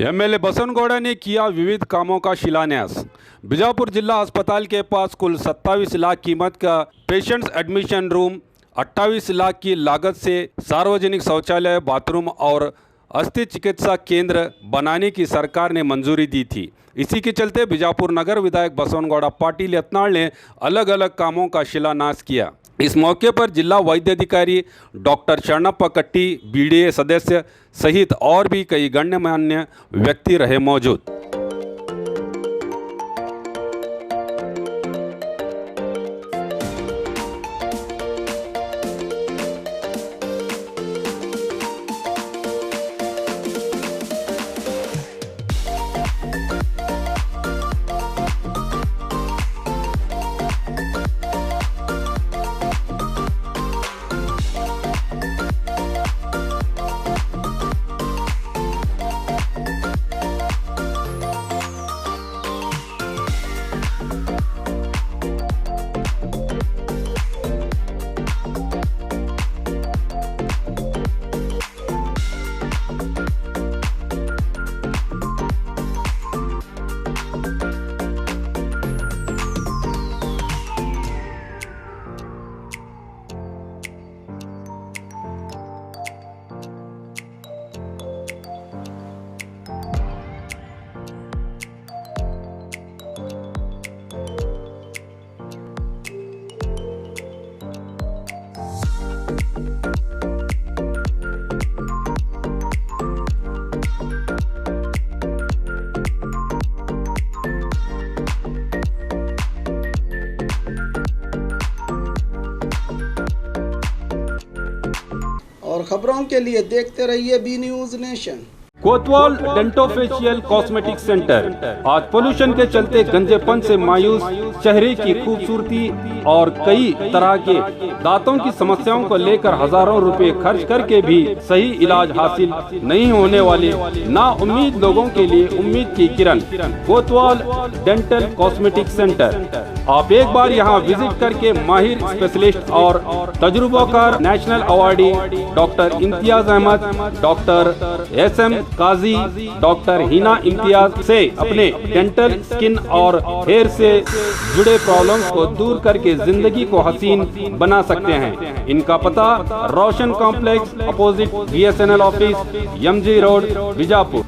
MLA बसवनगौड़ा ने किया विविध कामों का शिलान्यास। बीजापुर जिला अस्पताल के पास कुल 27 लाख कीमत का पेशेंट्स एडमिशन रूम, 28 लाख की लागत से सार्वजनिक शौचालय, बाथरूम और अस्थि चिकित्सा केंद्र बनाने की सरकार ने मंजूरी दी थी। इसी के चलते बीजापुर नगर विधायक बसवनगौड़ा पाटिल यत्नाल ने अलग अलग कामों का शिलान्यास किया। इस मौके पर जिला वैद्य अधिकारी डॉक्टर शरणप्पा कट्टी, बीडीए सदस्य सहित और भी कई गण्यमान्य व्यक्ति रहे मौजूद। और खबरों के लिए देखते रहिए बी न्यूज नेशन। कोतवाल डेंटोफेशियल कॉस्मेटिक सेंटर आज पोल्यूशन के चलते गंजेपन से मायूस चेहरे की खूबसूरती और कई तरह के दांतों की समस्याओं को लेकर हजारों रुपए खर्च करके भी सही इलाज हासिल नहीं होने वाले ना उम्मीद लोगों के लिए उम्मीद की किरण कोतवाल डेंटल कॉस्मेटिक सेंटर। आप एक बार यहां विजिट करके माहिर स्पेशलिस्ट और तजुर्बाकार national awardee doctor Imtiaz Ahmed, doctor SM Qazi, doctor Hina Imtiaz से अपने डेंटल, स्किन और हेयर से जुड़े प्रॉब्लम्स को दूर करके जिंदगी को हसीन बना सकते हैं। इनका पता Roshan complex opposite BSNL office, MG road, Bijapur.